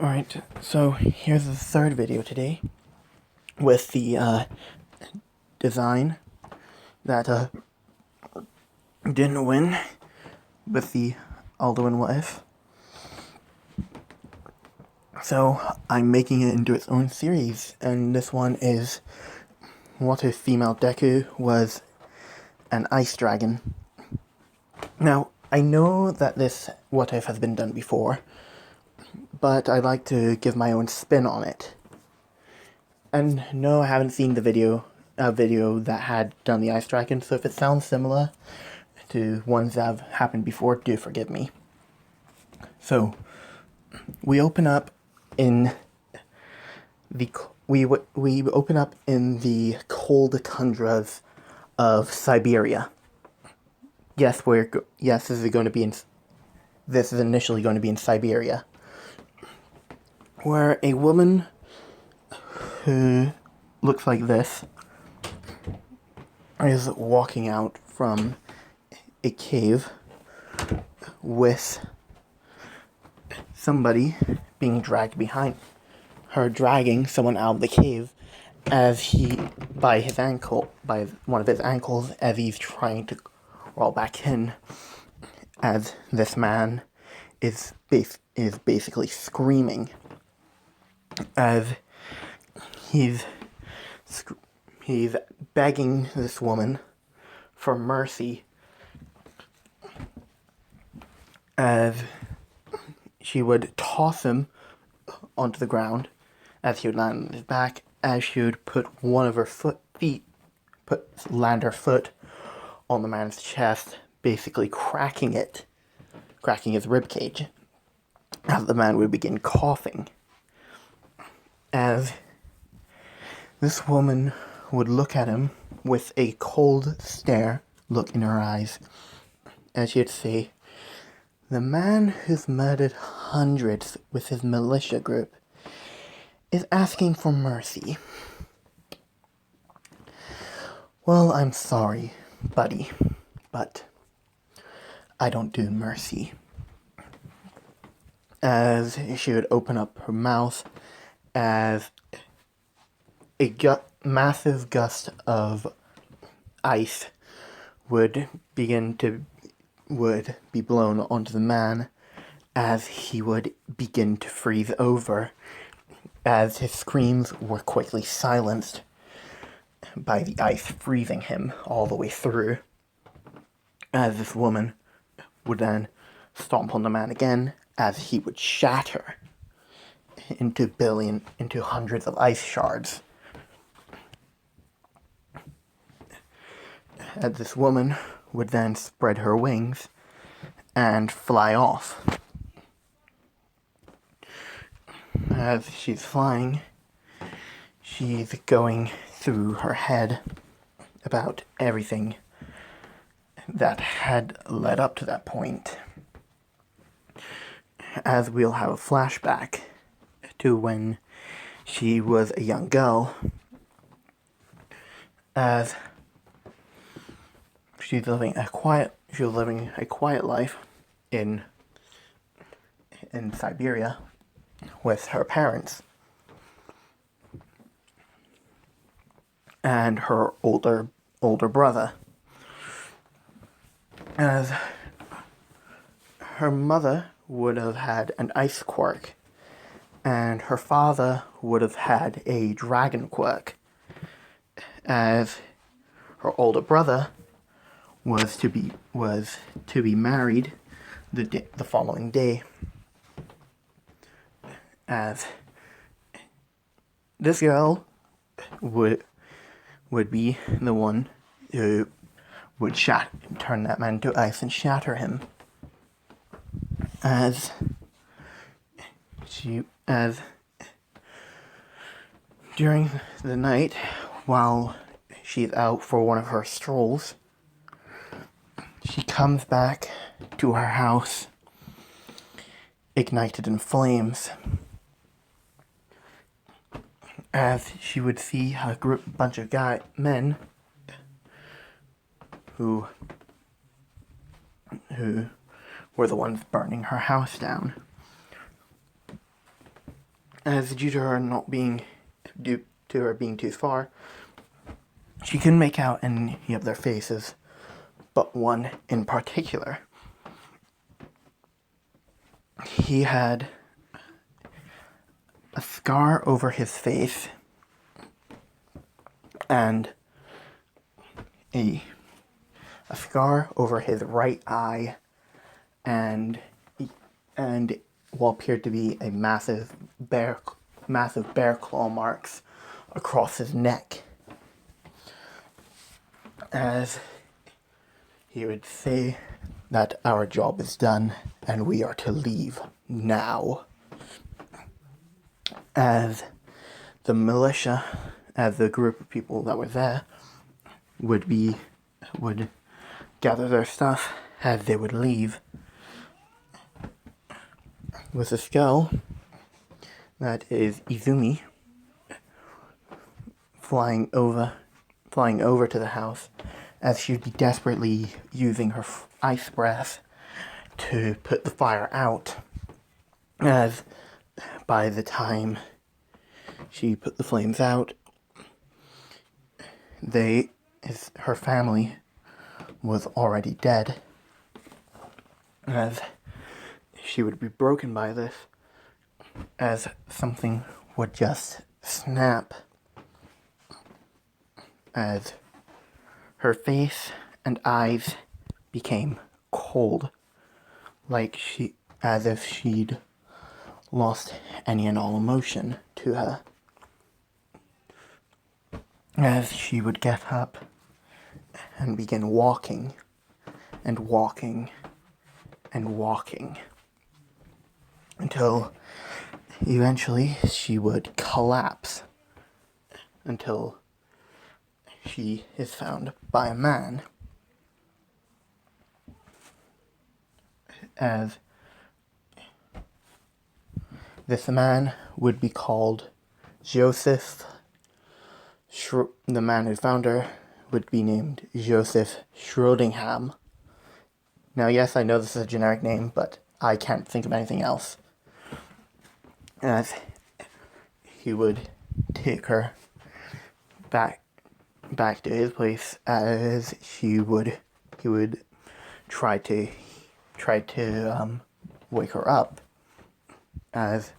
Alright, so here's the third video today with the design that didn't win with the Alduin What If. So I'm making it into its own series, and this one is what if female Deku was an ice dragon. Now, I know that this what if has been done before, but I like to give my own spin on it. And no, I haven't seen the video that had done the ice dragon, so if it sounds similar to ones that have happened before, do forgive me. So, we open up in the cold tundras of Siberia. Yes, this is initially going to be in Siberia, where a woman who looks like this is walking out from a cave with somebody being dragged behind her, dragging someone out of the cave by one of his ankles, as he's trying to crawl back in, as this man is basically screaming as he's begging this woman for mercy, as she would toss him onto the ground, as he would land on his back, as she would put one of her land her foot on the man's chest, basically cracking his ribcage, as the man would begin coughing. As this woman would look at him with a cold stare look in her eyes, as she'd say, "The man who's murdered hundreds with his militia group is asking for mercy. Well, I'm sorry, buddy, but I don't do mercy." As she would open up her mouth, as a massive gust of ice would be blown onto the man, as he would begin to freeze over, as his screams were quickly silenced by the ice freezing him all the way through, as this woman would then stomp on the man again, as he would shatter into hundreds of ice shards. As this woman would then spread her wings and fly off. As she's flying, she's going through her head about everything that had led up to that point. As we'll have a flashback to when she was a young girl, as she was living a quiet life in Siberia with her parents and her older brother. As her mother would have had an ice quirk, and her father would have had a dragon quirk, as her older brother was to be married the following day, as this girl would be the one who would turn that man to ice and shatter him, as during the night, while she's out for one of her strolls, she comes back to her house ignited in flames, as she would see a bunch of men who were the ones burning her house down. as due to her being too far, she couldn't make out any of their faces, but one in particular. He had a scar over his face and a scar over his right eye, and what appeared to be a massive bear claw marks across his neck. As he would say that our job is done and we are to leave now. As the militia, as the group of people that were there, would gather their stuff as they would leave, with this girl, that is Izumi, flying over to the house, as she'd be desperately using her ice breath to put the fire out. As by the time she put the flames out, her family was already dead. As she would be broken by this, as something would just snap, as her face and eyes became cold, as if she'd lost any and all emotion to her. As she would get up and begin walking and walking and walking, until eventually she would collapse, until she is found by a man. As this man would be called Joseph. The man who found her would be named Joseph Schrodingham. Now, yes, I know this is a generic name, but I can't think of anything else. As he would take her back to his place, as he would try to wake her up, as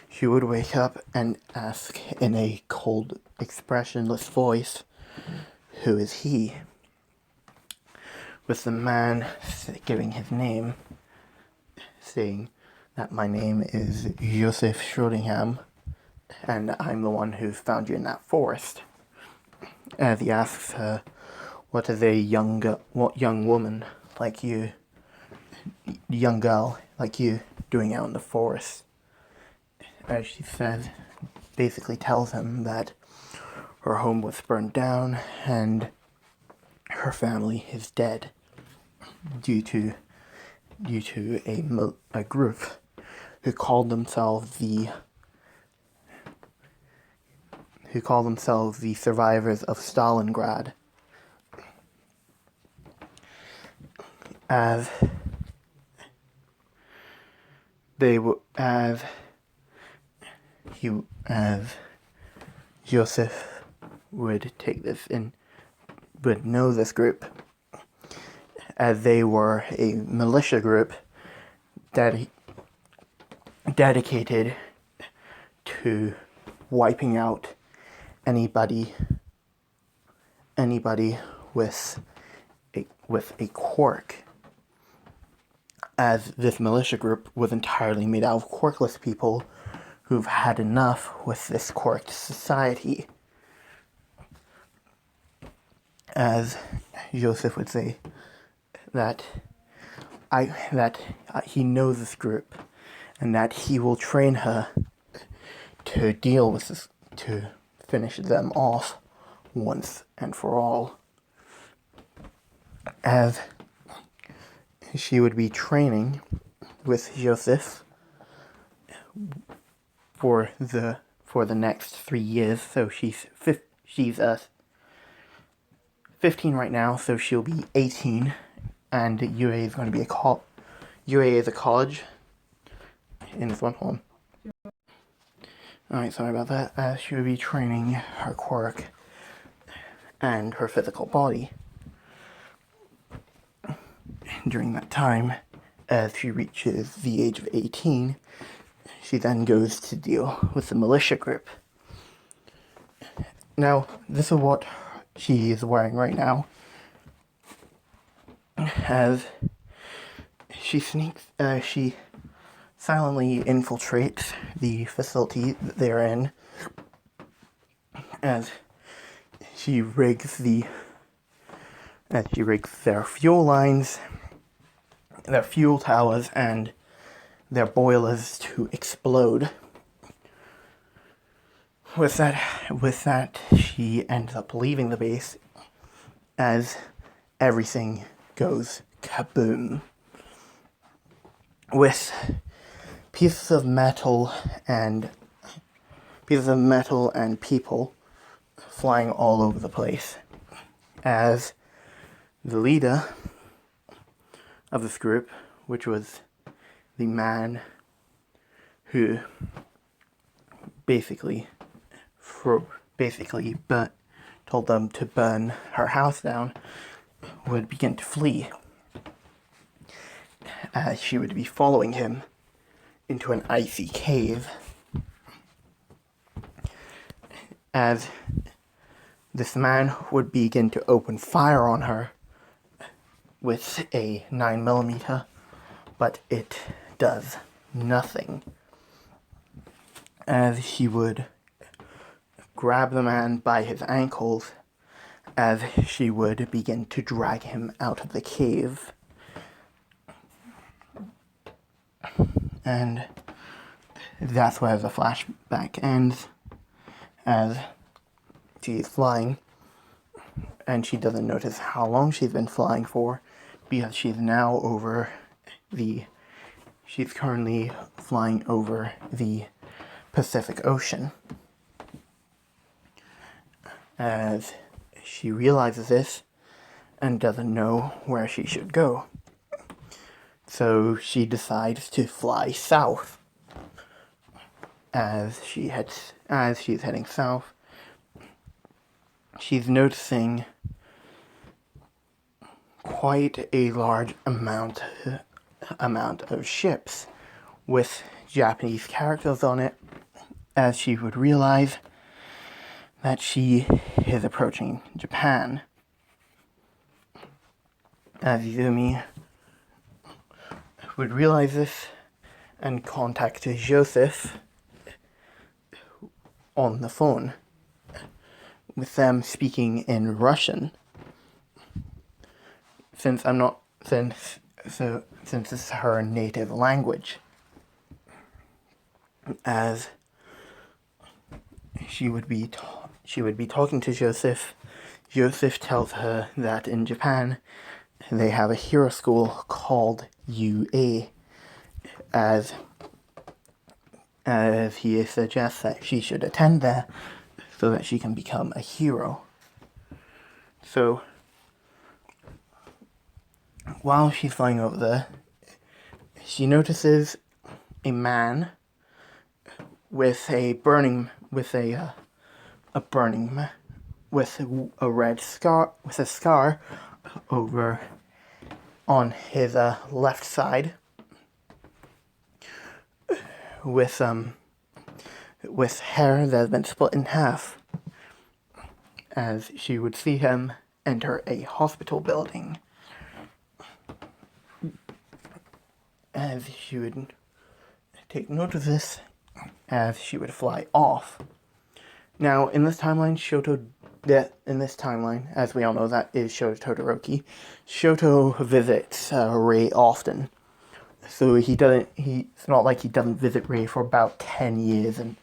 she would wake up and ask in a cold, expressionless voice, "Who is he?" With the man giving his name, saying that my name is Joseph Schrodingham, and I'm the one who found you in that forest. As he asks her, "What is a young woman like you, young girl like you, doing out in the forest?" As she says, basically tells him that her home was burned down and her family is dead due to a group who called themselves the survivors of Stalingrad. As Joseph would take this in, would know this group, as they were a militia group dedicated to wiping out anybody with a quirk, as this militia group was entirely made out of quirkless people who've had enough with this quirked society. As Joseph would say that he knows this group and that he will train her to deal with this, to finish them off once and for all. As she would be training with Joseph for the next 3 years, so she's 15 right now, so she'll be 18, and UA is going to be UA is a college in this one home. Alright, sorry about that. As she would be training her quirk and her physical body. During that time, as she reaches the age of 18, she then goes to deal with the militia group. Now, this is what she is wearing right now. As she silently infiltrates the facility that they're in, as she rigs their fuel lines, their fuel towers, and their boilers to explode. With that, she ends up leaving the base as everything goes kaboom. With pieces of metal and people flying all over the place, as the leader of this group, which was the man who basically told them to burn her house down, would begin to flee, as she would be following him into an icy cave. As this man would begin to open fire on her with a 9mm, but it does nothing. As he would grab the man by his ankles, as she would begin to drag him out of the cave. And that's where the flashback ends, as she's flying, and she doesn't notice how long she's been flying for, because she's currently flying over the Pacific Ocean. As she realizes this and doesn't know where she should go. So she decides to fly south. As she's heading south, she's noticing quite a large amount of ships with Japanese characters on it, as she would realize that she is approaching Japan. As Izumi would realize this and contact Joseph on the phone, with them speaking in Russian. Since this is her native language. As she would be talking to Joseph. Joseph tells her that in Japan they have a hero school called UA, as he suggests that she should attend there so that she can become a hero. So while she's flying over there, she notices a man with a scar over on his left side, with hair that has been split in half, as she would see him enter a hospital building. As she would take note of this, as she would fly off. Now, in this timeline, as we all know, that is Shoto Todoroki. Shoto visits Rei often. So it's not like he doesn't visit Rei for about 10 years and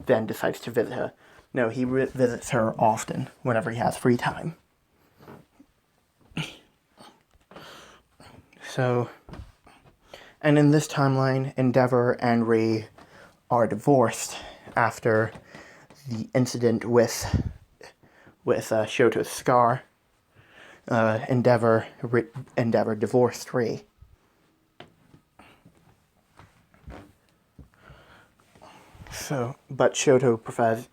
then decides to visit her. No, he visits her often, whenever he has free time. So, and in this timeline, Endeavor and Rei are divorced after the incident with Shoto's scar. Endeavor divorced Rei. But Shoto prefers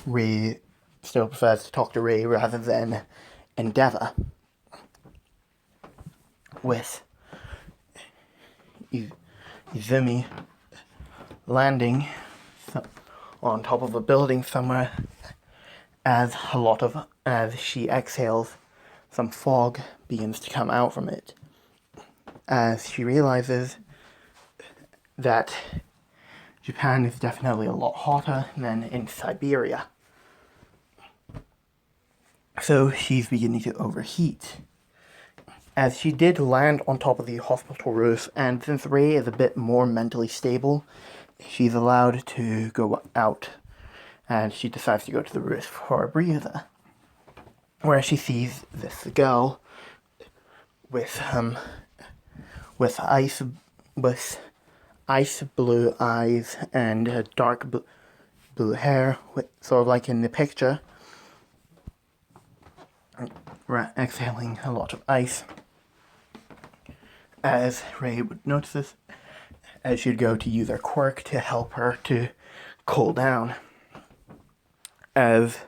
Rei, still prefers to talk to Rei rather than Endeavor. With Izumi landing on top of a building somewhere as she exhales, some fog begins to come out from it as she realizes that Japan is definitely a lot hotter than in Siberia. So she's beginning to overheat. As she did land on top of the hospital roof, and since Rei is a bit more mentally stable, she's allowed to go out, and she decides to go to the roof for a breather, where she sees this girl with ice blue eyes and dark blue hair, sort of like in the picture, exhaling a lot of ice. As Rei would notice this, as she'd go to use her quirk to help her to cool down. As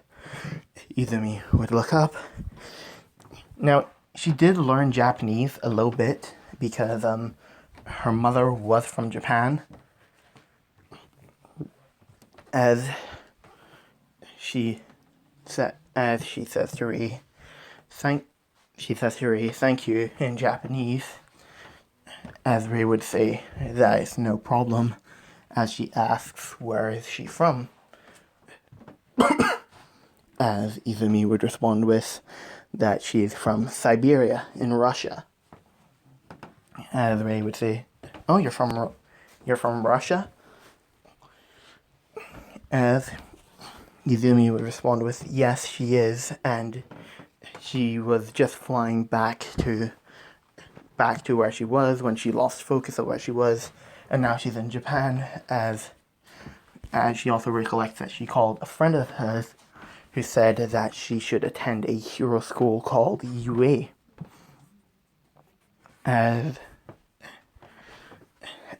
Izumi would look up. Now, she did learn Japanese a little bit because her mother was from Japan. As she says to Rei, thank you in Japanese. As Rei would say, that is no problem, as she asks, where is she from? As Izumi would respond with that she is from Siberia in Russia. As Rei would say, oh, you're from Russia? As Izumi would respond with, yes, she is, and she was just flying back to where she was when she lost focus of where she was, and now she's in Japan, as she also recollects that she called a friend of hers who said that she should attend a hero school called UA. As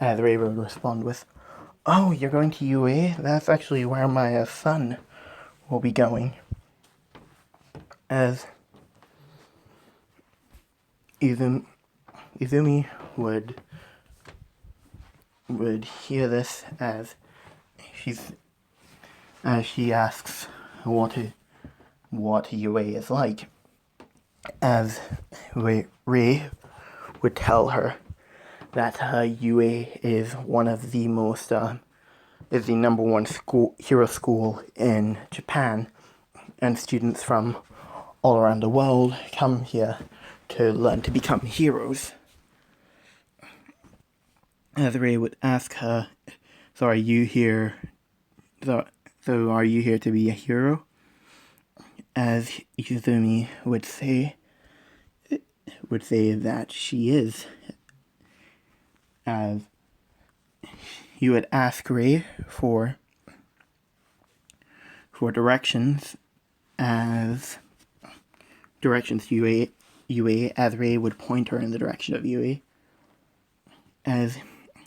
Rei would respond with, oh, you're going to UA? That's actually where my son will be going. As Izumi would hear this as she asks what UA is like, as Rei would tell her that UA is one of the most is the number one hero school in Japan, and students from all around the world come here to learn to become heroes. As Rei would ask her, so are you here to be a hero? As Izumi would say that she is. As you would ask Rei for directions to UA, as Rei would point her in the direction of UA. As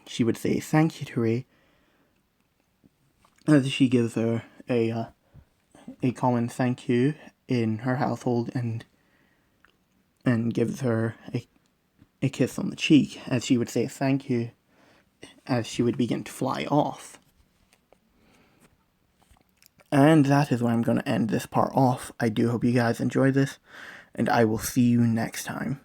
she would say thank you to Rei, as she gives her a common thank you in her household, and gives her a kiss on the cheek, as she would say thank you, as she would begin to fly off. And that is where I'm going to end this part off. I do hope you guys enjoyed this, and I will see you next time.